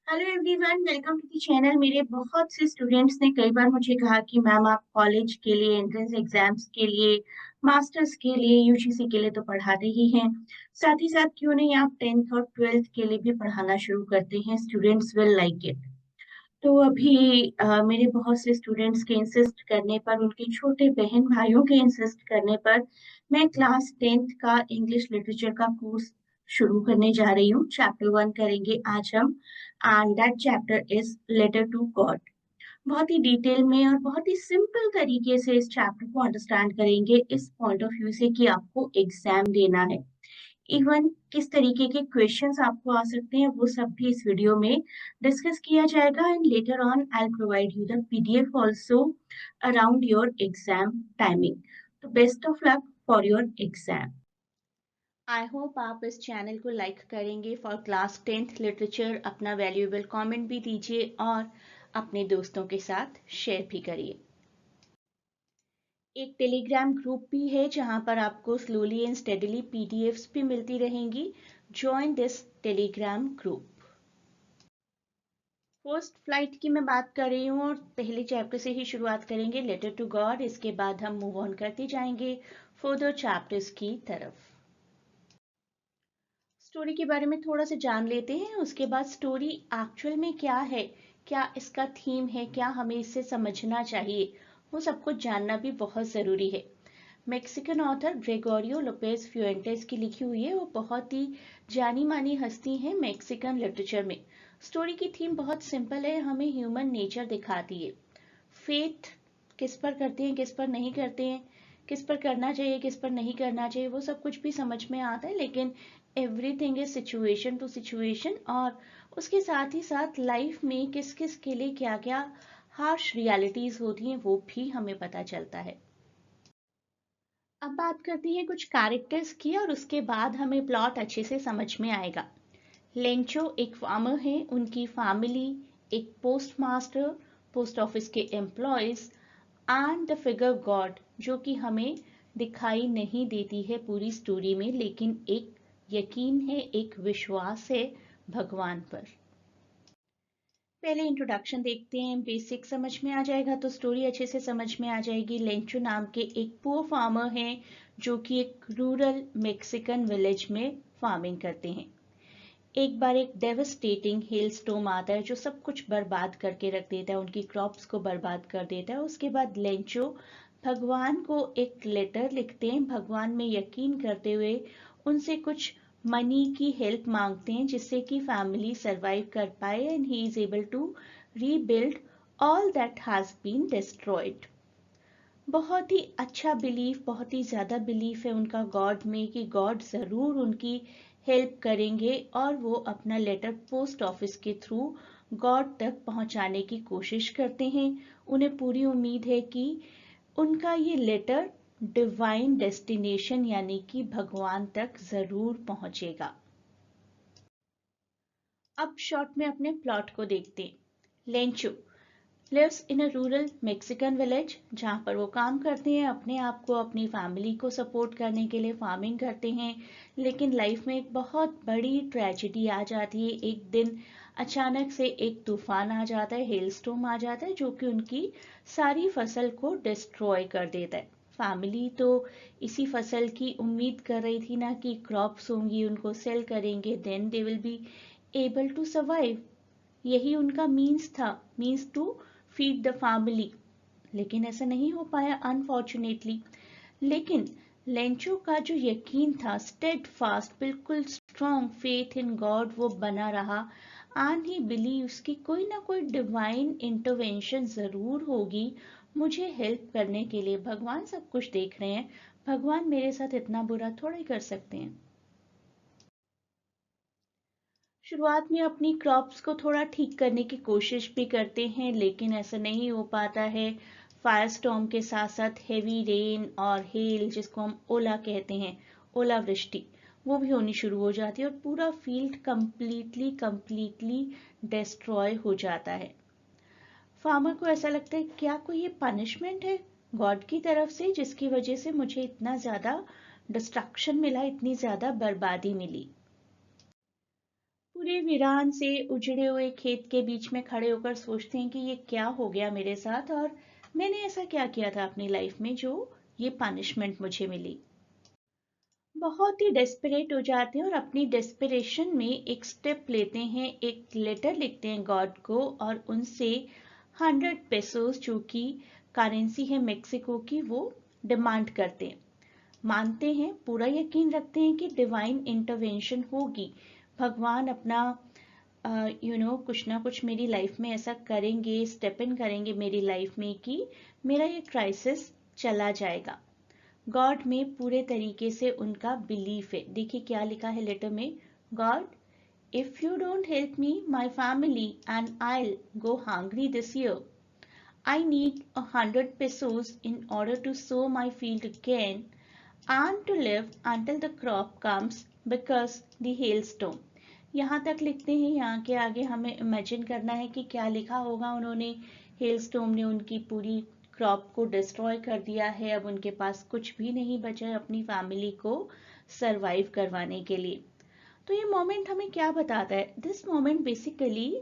Hello everyone, welcome to the channel. मेरे बहुत से स्टूडेंट्स ने कई बार मुझे कहा कि मैम आप कॉलेज के लिए, एंट्रेंस एग्जाम्स के लिए, मास्टर्स के लिए, यूजीसी के लिए तो पढ़ाते ही हैं, साथ ही साथ क्यों नहीं आप 10th और 12th के लिए भी पढ़ाना शुरू करते हैं। Students will like it. तो अभी मेरे बहुत से स्टूडेंट्स के इंसिस्ट करने पर, उनके छोटे बहन भाइयों के इंसिस्ट करने पर, मैं क्लास 10th का इंग्लिश लिटरेचर का कोर्स शुरू करने जा रही हूँ। चैप्टर 1 करेंगे आज हम, and that chapter is letter to God. बहुत ही डिटेल में और बहुत ही सिंपल तरीके से इस चैप्टर को अंडरस्टैंड करेंगे, इस पॉइंट ऑफ व्यू से कि आपको एग्जाम देना है। इवन किस तरीके के क्वेश्चंस आपको आ सकते हैं वो सब भी इस वीडियो में डिस्कस किया जाएगा। And later on I provide you the PDF also around your exam timing. तो best of luck for your exam. I hope आप इस चैनल को लाइक करेंगे फॉर क्लास 10th लिटरेचर। अपना वैल्यूएबल कमेंट भी दीजिए और अपने दोस्तों के साथ शेयर भी करिए। एक टेलीग्राम ग्रुप भी है जहां पर आपको स्लोली एंड स्टेडीली पीडीएफ्स भी मिलती रहेंगी। Join this Telegram group. First flight की मैं बात कर रही हूँ और पहले चैप्टर से ही शुरुआत करेंगे, लेटर टू गॉड। इसके बाद हम मूव ऑन करते जाएंगे फर्दर चैप्टर्स की तरफ। स्टोरी के बारे में थोड़ा सा जान लेते हैं, उसके बाद स्टोरी एक्चुअल में क्या है, क्या इसका थीम है, क्या हमें इससे समझना चाहिए, वो सब कुछ जानना भी बहुत ज़रूरी है। मेक्सिकन ऑथर ग्रेगोरियो लोपेज फ्यूएंटेस की लिखी हुई है। वो बहुत ही जानी मानी हस्ती हैं मेक्सिकन लिटरेचर में। स्टोरी की थीम बहुत सिंपल है, हमें ह्यूमन नेचर दिखाती है। फेथ किस पर करते हैं, किस पर नहीं करते हैं, किस पर करना चाहिए, किस पर नहीं करना चाहिए, वो सब कुछ भी समझ में आता है। लेकिन everything is situation to situation, और उसके साथ ही साथ लाइफ में किस किस के लिए क्या क्या हार्श रियलिटीज होती हैं वो भी हमें पता चलता है। अब बात करती हैं कुछ कैरेक्टर्स की और उसके बाद हमें प्लॉट अच्छे से समझ में आएगा। लेंचो एक फार्मर है, उनकी फैमिली एक पोस्ट मास्टर, पोस्ट ऑफिस के employees, and the figure God जो कि हमें दिखाई नहीं देती है पूरी स्टोरी में, लेकिन एक यकीन है, एक विश्वास है भगवान पर। पहले इंट्रोडक्शन देखते हैं, बेसिक समझ में आ जाएगा तो स्टोरी अच्छे से समझ में आ जाएगी। लेंचो नाम के एक पुअर फार्मर हैं जो कि एक रूरल मेक्सिकन विलेज में फार्मिंग करते हैं। एक बार एक डेवस्टेटिंग हेल स्टॉर्म आता है जो सब कुछ बर्बाद करके रख देता है, उनकी क्रॉप्स को बर्बाद कर देता है। उसके बाद लेंचो भगवान को एक लेटर लिखते हैं, भगवान में यकीन करते हुए उनसे कुछ मनी की हेल्प मांगते हैं जिससे कि फैमिली सरवाइव कर पाए and he is able to rebuild all that has been destroyed. बहुत ही अच्छा बिलीफ, बहुत ही ज़्यादा बिलीफ है उनका गॉड में कि गॉड ज़रूर उनकी हेल्प करेंगे, और वो अपना लेटर पोस्ट ऑफिस के थ्रू गॉड तक पहुंचाने की कोशिश करते हैं। उन्हें पूरी उम्मीद है कि उनका ये लेटर डिवाइन डेस्टिनेशन यानी कि भगवान तक ज़रूर पहुंचेगा। अब शॉर्ट में अपने प्लॉट को देखते हैं। Lencho lives in a rural Mexican village, जहाँ पर वो काम करते हैं, अपने आप को अपनी फैमिली को सपोर्ट करने के लिए फार्मिंग करते हैं। लेकिन लाइफ में एक बहुत बड़ी ट्रेजेडी आ जाती है। एक दिन अचानक से एक तूफान आ जाता है, हेलस्टॉर्म आ जाता है जो कि उनकी सारी फसल को डिस्ट्रॉय कर देता है। फैमिली तो इसी फसल की उम्मीद कर रही थी ना कि क्रॉप्स होंगी, उनको सेल करेंगे, then they will be able to survive. यही उनका मीन्स था, means to feed the family. लेकिन ऐसा नहीं हो पाया अनफॉर्चुनेटली। लेकिन लेंचो का जो यकीन था, स्टेड फास्ट, बिल्कुल स्ट्रॉन्ग फेथ इन गॉड, वो बना रहा। एंड ही बिलीव्स कि कोई ना कोई डिवाइन इंटरवेंशन ज़रूर होगी मुझे हेल्प करने के लिए। भगवान सब कुछ देख रहे हैं, भगवान मेरे साथ इतना बुरा थोड़ा ही कर सकते हैं। शुरुआत में अपनी क्रॉप्स को थोड़ा ठीक करने की कोशिश भी करते हैं, लेकिन ऐसा नहीं हो पाता है। फायर स्टॉर्म के साथ साथ हेवी रेन और हेल, जिसको हम ओला कहते हैं, ओलावृष्टि, वो भी होनी शुरू हो जाती है और पूरा फील्ड कंप्लीटली कंप्लीटली डिस्ट्रॉय हो जाता है। फार्मर को ऐसा लगता है क्या कोई ये पनिशमेंट है गॉड की तरफ से, जिसकी वजह से मुझे इतना ज़्यादा डिस्ट्रक्शन मिला, इतनी ज़्यादा बर्बादी मिली। पूरे वीरान से उजड़े हुए खेत के बीच में खड़े होकर सोचते हैं कि ये क्या हो गया मेरे साथ, और मैंने ऐसा क्या किया था अपनी लाइफ में जो ये पनिशमेंट मुझे मिली। बहुत ही डेस्परेट हो जाते हैं और अपनी डेस्परेशन में एक स्टेप लेते हैं, एक लेटर लिखते हैं गॉड को और उनसे 100 पेसोस, जो कि करेंसी है मेक्सिको की, वो डिमांड करते हैं। मानते हैं, पूरा यकीन रखते हैं कि डिवाइन इंटरवेंशन होगी, भगवान अपना कुछ ना कुछ मेरी लाइफ में ऐसा करेंगे, स्टेप इन करेंगे मेरी लाइफ में कि मेरा ये क्राइसिस चला जाएगा। गॉड में पूरे तरीके से उनका बिलीफ है। देखिए क्या लिखा है लेटर में, God, if you don't help me my family and I go hungry this year. I need 100 pesos in order to sow my field again and to live until the crop comes because the hailstorm. यहाँ तक लिखते हैं, यहाँ के आगे हमें imagine करना है कि क्या लिखा होगा उन्होंने। हेलस्टॉर्म ने उनकी पूरी क्रॉप को डिस्ट्रॉय कर दिया है, अब उनके पास कुछ भी नहीं बचा है अपनी फैमिली को सरवाइव करवाने के लिए। तो ये मोमेंट हमें क्या बताता है? This moment basically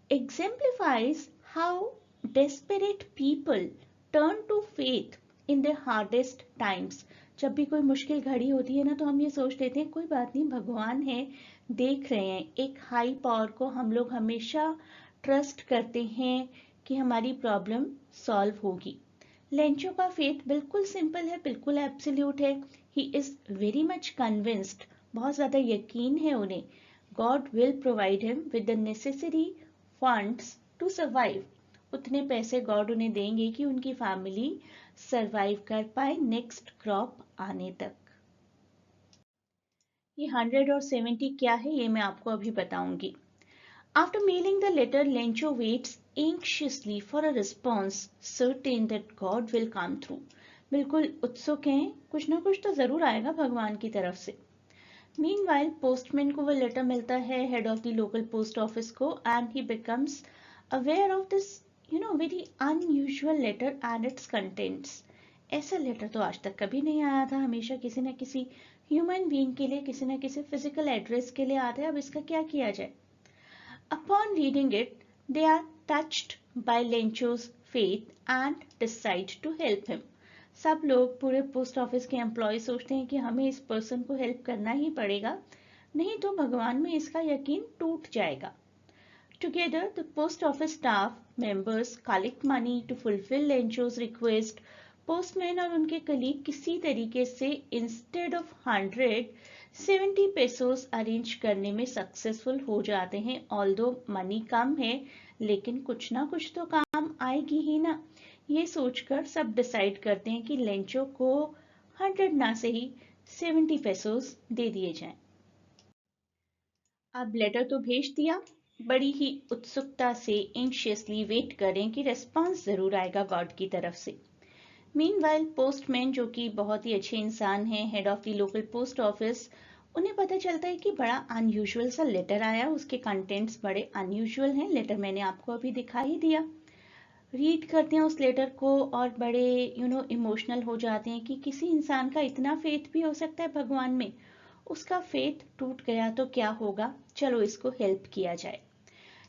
exemplifies how desperate people turn to faith in their hardest times. जब भी कोई मुश्किल घड़ी होती है ना, तो हम ये सोच लेते हैं कोई बात नहीं, भगवान है, देख रहे हैं। एक हाई पावर को हम लोग हमेशा ट्रस्ट करते हैं कि हमारी प्रॉब्लम सॉल्व होगी। लेंचो का फेथ बिल्कुल सिंपल है, बिल्कुल एब्सोल्यूट है। He is very much convinced, बहुत ज्यादा यकीन है उन्हें, God will provide him with the necessary funds to survive. उतने पैसे गॉड उन्हें देंगे कि उनकी फैमिली सरवाइव कर पाए नेक्स्ट क्रॉप आने तक। ये 170 क्या है ये मैं आपको अभी बताऊंगी। After mailing the letter, Lencho waits anxiously for a response, certain that God will come through. बिल्कुल उत्सुक हैं, कुछ ना कुछ तो जरूर आएगा भगवान की तरफ से। Meanwhile, postman को वो लेटर मिलता है, head of the local post office को, and he becomes aware of this, very unusual letter and its contents. ऐसा लेटर तो आज तक कभी नहीं आया था, हमेशा किसी न किसी ह्यूमन बीइंग के लिए, किसी न किसी फिजिकल एड्रेस के लिए आता है। अब इसका क्या किया जाए? Upon reading it, they are touched by Lencho's faith and decide to help him. सब लोग, पूरे पोस्ट ऑफिस के एम्प्लॉय सोचते हैं कि हमें इस पर्सन को हेल्प करना ही पड़ेगा, नहीं तो भगवान में इसका यकीन टूट जाएगा। Together, the post office staff members collect money to fulfill Lencho's request. Postman और उनके कलीग किसी तरीके से इंस्टेड ऑफ 170 पेसोस अरेंज करने में सक्सेसफुल हो जाते हैं। ऑल्दो मनी कम है, लेकिन कुछ ना कुछ तो काम आएगी ही ना, ये सोचकर सब डिसाइड करते हैं कि लेंचो को 100 ना से ही 70 पेसोस दे दिए जाएं। अब लेटर तो भेज दिया, बड़ी ही उत्सुकता से एंशियसली वेट करें कि रेस्पॉन्स जरूर आएगा गॉड की तरफ से। मीनवाइल पोस्टमैन, जो कि बहुत ही अच्छे इंसान हैं, head of the local post office, उन्हें पता चलता है कि बड़ा अनयूजुअल सा लेटर आया, उसके कंटेंट्स बड़े अनयूजुअल हैं। लेटर मैंने आपको अभी दिखा ही दिया। रीड करते हैं उस लेटर को और बड़े इमोशनल हो जाते हैं कि किसी इंसान का इतना फेथ भी हो सकता है भगवान में। उसका फेथ टूट गया तो क्या होगा, चलो इसको हेल्प किया जाए।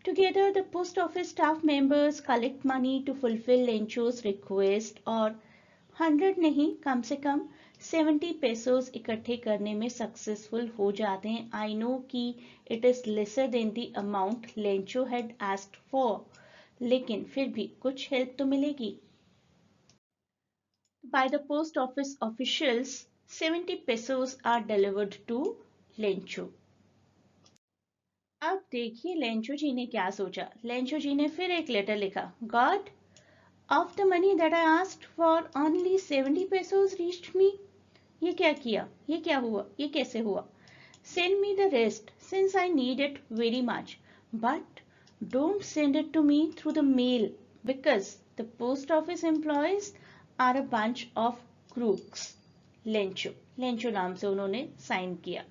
Together, the post office staff members collect money to fulfill Lencho's request और 100 नहीं, कम से कम 70 पेसोस इकट्ठे करने में सक्सेसफुल हो जाते हैं। आई नो कि it is lesser than the amount Lencho had asked for, लेकिन फिर भी कुछ हेल्प तो मिलेगी। By the post office officials 70 pesos are delivered to Lencho. अब देखिए लेंचो जी ने क्या सोचा। लेंचो जी ने फिर एक लेटर लिखा, God, of the money that I asked for only 70 pesos reached me. ये क्या किया, ये क्या हुआ, ये कैसे हुआ? Send me the rest since I need it very much, but don't send it to me through the mail because the post office employees are a bunch of crooks. Lencho नाम से उन्होंने साइन किया।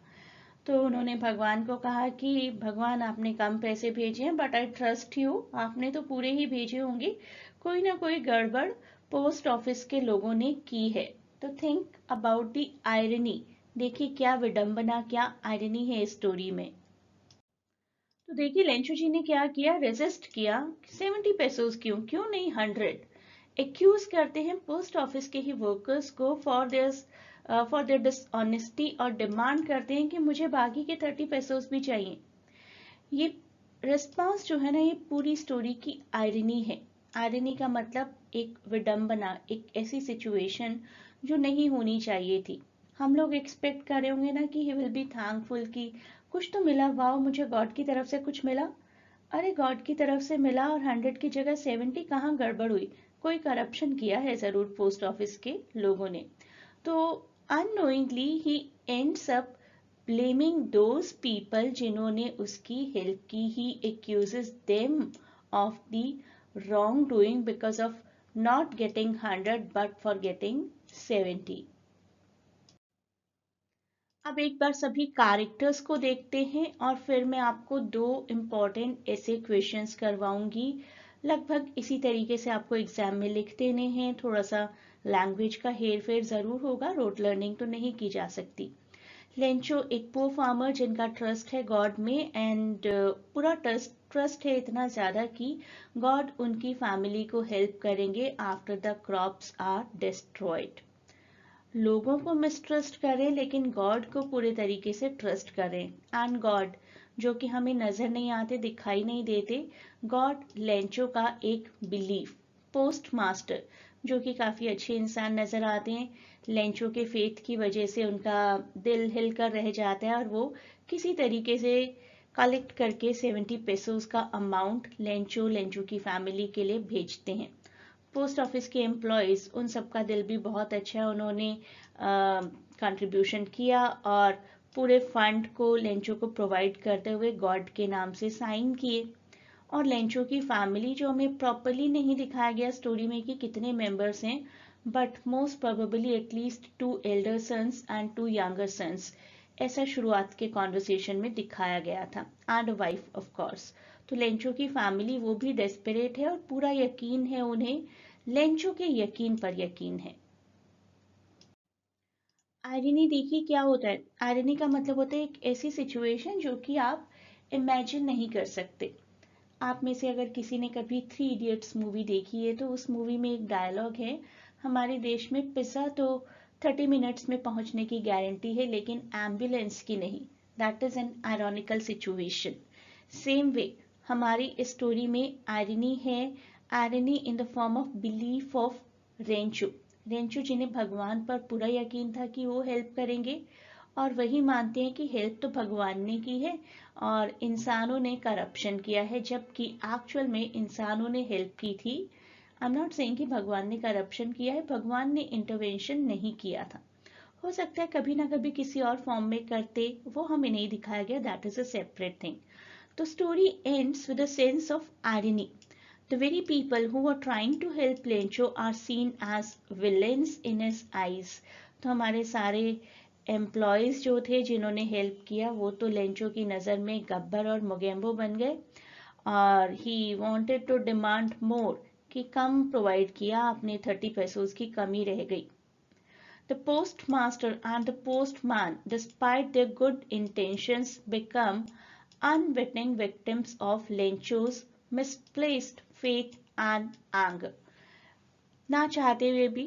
तो उन्होंने भगवान को कहा कि भगवान, आपने कम पैसे भेजे हैं, बट आई ट्रस्ट यू, आपने तो पूरे ही भेजे होंगे, कोई ना कोई गड़बड़ पोस्ट ऑफिस के लोगों ने की है। तो थिंक अबाउट द आयरनी, देखिए क्या विडंबना, क्या आयरनी है इस स्टोरी में। तो देखिए लेंचो जी ने क्या किया, रेजिस्ट किया। 70 पेसोस क्यों, क्यों नहीं 100। एक्यूज करते हैं पोस्ट ऑफिस के ही वर्कर्स को फॉर देयर डिसऑनेस्टी, और डिमांड करते हैं कि मुझे बाकी के 30 पेसोस भी चाहिए। ये रिस्पॉन्स जो है ना, ये पूरी स्टोरी की आयरनी है। आयरनी का मतलब एक विडंबना, एक ऐसी सिचुएशन जो नहीं होनी चाहिए थी। हम लोग एक्सपेक्ट कर रहे होंगे ना कि ही विल बी थैंकफुल कि कुछ तो मिला, वाओ मुझे गॉड की तरफ से कुछ मिला। अरे गॉड की तरफ से मिला और 100 की जगह 70, कहाँ गड़बड़ हुई? कोई करप्शन किया है जरूर पोस्ट ऑफिस के लोगों ने। तो unknowingly he ends up blaming those people जिन्होंने उसकी हेल्प की। he accuses them of the wrongdoing because of not getting 100 but for getting 70। अब एक बार सभी कैरेक्टर्स को देखते हैं और फिर मैं आपको दो इम्पॉर्टेंट ऐसे क्वेश्चंस करवाऊंगी। लगभग इसी तरीके से आपको एग्जाम में लिख देने हैं। थोड़ा सा लैंग्वेज का हेर फेर जरूर होगा, रोट लर्निंग तो नहीं की जा सकती। लेंचो एक पुअर फार्मर जिनका ट्रस्ट है गॉड में, एंड पूरा ट्रस्ट है इतना ज्यादा कि गॉड उनकी फैमिली को हेल्प करेंगे after the crops are destroyed. लोगों को मिसट्रस्ट करें लेकिन गॉड को पूरे तरीके से ट्रस्ट करें। एंड गॉड जो कि हमें नजर नहीं आते, दिखाई नहीं देते, गॉड लेंचो का एक बिलीफ। पोस्ट मास्टर जो कि काफी अच्छे इंसान नजर आते हैं, लेंचो के फेथ की वजह से उनका दिल हिल कर रह जाता है और वो किसी तरीके से कलेक्ट करके 70 पेसोस का अमाउंट लेंचो की फैमिली के लिए भेजते हैं। पोस्ट ऑफिस के एम्प्लॉयज, उन सबका दिल भी बहुत अच्छा है, उन्होंने कंट्रीब्यूशन किया और पूरे फंड को लेंचो को प्रोवाइड करते हुए गॉड के नाम से साइन किए। और लेंचो की फैमिली जो हमें प्रॉपरली नहीं दिखाया गया स्टोरी में कि कितने मेंबर्स हैं, but most probably at least 2 elder sons and 2 younger sons, ऐसा शुरुआत के कॉन्वर्सेशन में दिखाया गया था, एंड वाइफ ऑफ कोर्स। तो लेंचो की फैमिली वो भी डेस्परेट है और पूरा यकीन है उन्हें, लेंचो के यकीन पर यकीन है। आयरनी देखिए क्या होता है। आयरनी का मतलब होता है एक ऐसी सिचुएशन जो कि आप इमेजिन नहीं कर सकते। आप में से अगर किसी ने कभी 3 इडियट्स मूवी देखी है तो उस मूवी में एक डायलॉग है, हमारे देश में पिज्जा तो 30 मिनट्स में पहुंचने की गारंटी है लेकिन एम्बुलेंस की नहीं। That is an ironical situation. Same way हमारी इस स्टोरी में आयरनी है, irony in the form of belief of Rancho. Rancho जिन्हें भगवान पर पूरा यकीन था कि वो हेल्प करेंगे, और वही मानते हैं कि हेल्प तो भगवान ने की है और इंसानों ने करप्शन किया है, जबकि एक्चुअल में इंसानों ने हेल्प की थी। आई एम नॉट सेइंग कि भगवान ने करप्शन किया है, भगवान ने इंटरवेंशन नहीं किया था। हो सकता है कभी ना कभी किसी और फॉर्म में करते, वो हमें नहीं दिखाया गया, that is a separate thing. The story ends with a sense of irony. The very people who were trying to help Lencho are seen as villains in his eyes. तो हमारे सारे एम्प्लॉयज जो थे जिन्होंने हेल्प किया वो तो Lencho की नज़र में गब्बर और मोगेम्बो बन गए, और he wanted to demand more कि कम प्रोवाइड किया, अपने 30 पेसोस की कमी रह गई। The postmaster and the postman, despite their good intentions, become unwitting victims of Lencho's misplaced faith and anger. ना चाहते हुए भी,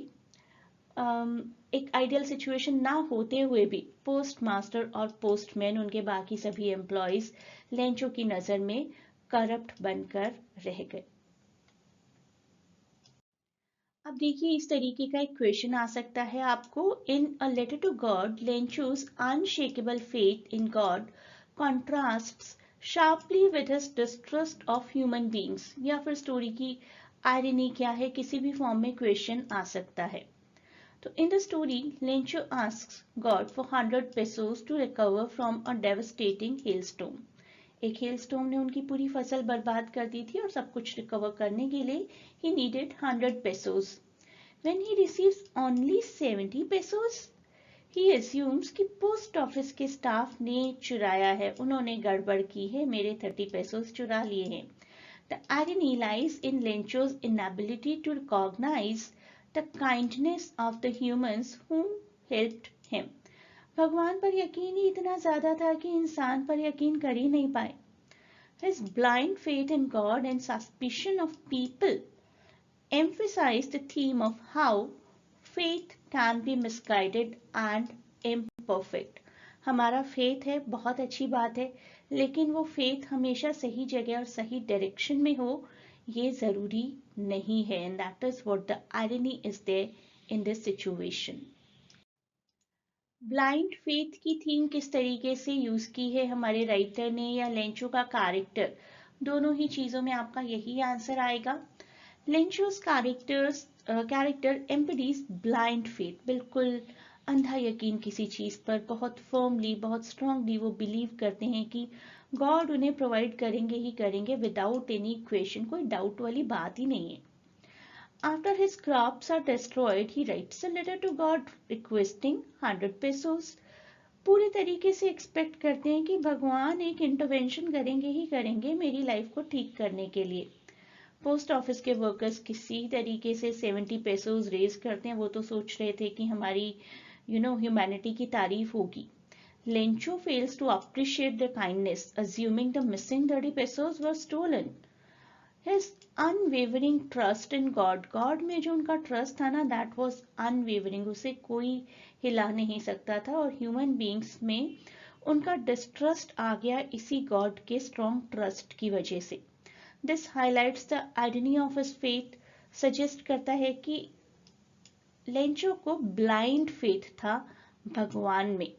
एक आइडियल सिचुएशन ना होते हुए भी, पोस्ट मास्टर और पोस्टमैन, उनके बाकी सभी एम्प्लॉयज लेंचो की नज़र में करप्ट बनकर रह गए। अब देखिए इस तरीके का एक क्वेश्चन आ सकता है आपको, in a letter to God Lencho's unshakeable faith in God contrasts sharply with his distrust of human beings. या फिर स्टोरी की आयरनी क्या है, किसी भी फॉर्म में क्वेश्चन आ सकता है। तो in the story Lencho asks God for 100 pesos to recover from a devastating hailstorm. एक हेलस्टॉर्म ने उनकी पूरी फसल बर्बाद कर दी थी और सब कुछ रिकवर करने के लिए he needed 100 pesos. When he receives only 70 pesos, he assumes कि पोस्ट ऑफिस के स्टाफ ने चुराया है, उन्होंने गड़बड़ की है, मेरे 30 pesos चुरा लिए हैं। The irony lies in Lencho's inability to recognize the kindness of the humans who helped him. भगवान पर यकीन ही इतना ज्यादा था कि इंसान पर यकीन कर ही नहीं पाए। His blind faith in God and suspicion of people emphasize the theme of how faith can be misguided and imperfect. हमारा फेथ है, बहुत अच्छी बात है, लेकिन वो फेथ हमेशा सही जगह और सही डायरेक्शन में हो ये जरूरी नहीं है. And that is what the irony is there in this situation. Blind faith की थीम किस तरीके से यूज की है हमारे राइटर ने या लेंचो का कैरेक्टर, दोनों ही चीजों में आपका यही आंसर आएगा. लेंचोस कैरेक्टर एम्पडीज ब्लाइंड फेथ, बिल्कुल अंधा यकीन किसी चीज पर, बहुत फर्मली, बहुत स्ट्रांगली वो बिलीव करते हैं कि गॉड उन्हें प्रोवाइड करेंगे ही करेंगे विदाउट एनी क्वेश्चन, कोई डाउट वाली बात ही नहीं है. After his crops are destroyed, he writes a letter to God requesting 100 pesos. पूरे तरीके से एक्सपेक्ट करते हैं कि भगवान एक इंटरवेंशन करेंगे ही करेंगे मेरी लाइफ को ठीक करने के लिए. पोस्ट ऑफिस के वर्कर्स किसी तरीके से 70 पेसोज रेज करते हैं, वो तो सोच रहे थे कि हमारी ह्यूमैनिटी की तारीफ होगी. Lencho fails to appreciate the kindness, assuming the missing 30 pesos were stolen. His unwavering trust in God में जो उनका ट्रस्ट था ना, that was unwavering, उसे कोई हिला नहीं सकता था. और ह्यूमन बींग्स में उनका डिस्ट्रस्ट आ गया इसी गॉड के स्ट्रॉन्ग ट्रस्ट की वजह से. This highlights the identity of his faith, suggest करता है कि लेंचो को ब्लाइंड फेथ था भगवान में,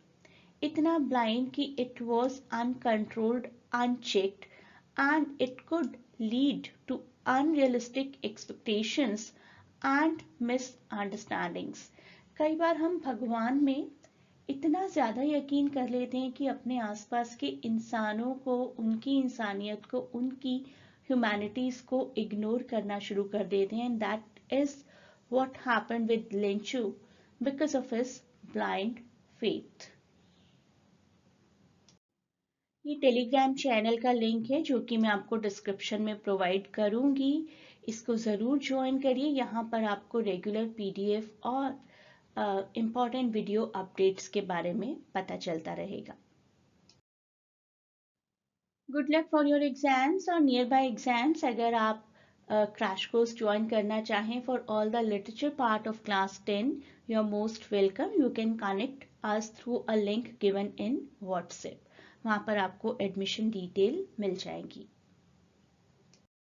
इतना ब्लाइंड कि it was uncontrolled, unchecked, and it could lead to unrealistic expectations and misunderstandings. कई बार हम भगवान में इतना ज्यादा यकीन कर लेते हैं कि अपने आसपास के इंसानों को, उनकी इंसानियत को, उनकी ह्यूमैनिटीज को इग्नोर करना शुरू कर देते हैं. That is what happened with Lencho because of his blind faith. ये टेलीग्राम चैनल का लिंक है जो कि मैं आपको डिस्क्रिप्शन में प्रोवाइड करूंगी. इसको ज़रूर ज्वाइन करिए. यहाँ पर आपको रेगुलर पीडीएफ और इम्पॉर्टेंट वीडियो अपडेट्स के बारे में पता चलता रहेगा. Good luck for your exams और नियर बाय एग्जाम्स. अगर आप क्रैश कोर्स ज्वाइन करना चाहें for all the literature part of class 10, you are most welcome. You can connect us through a link given in WhatsApp. वहाँ पर आपको admission detail मिल जाएगी.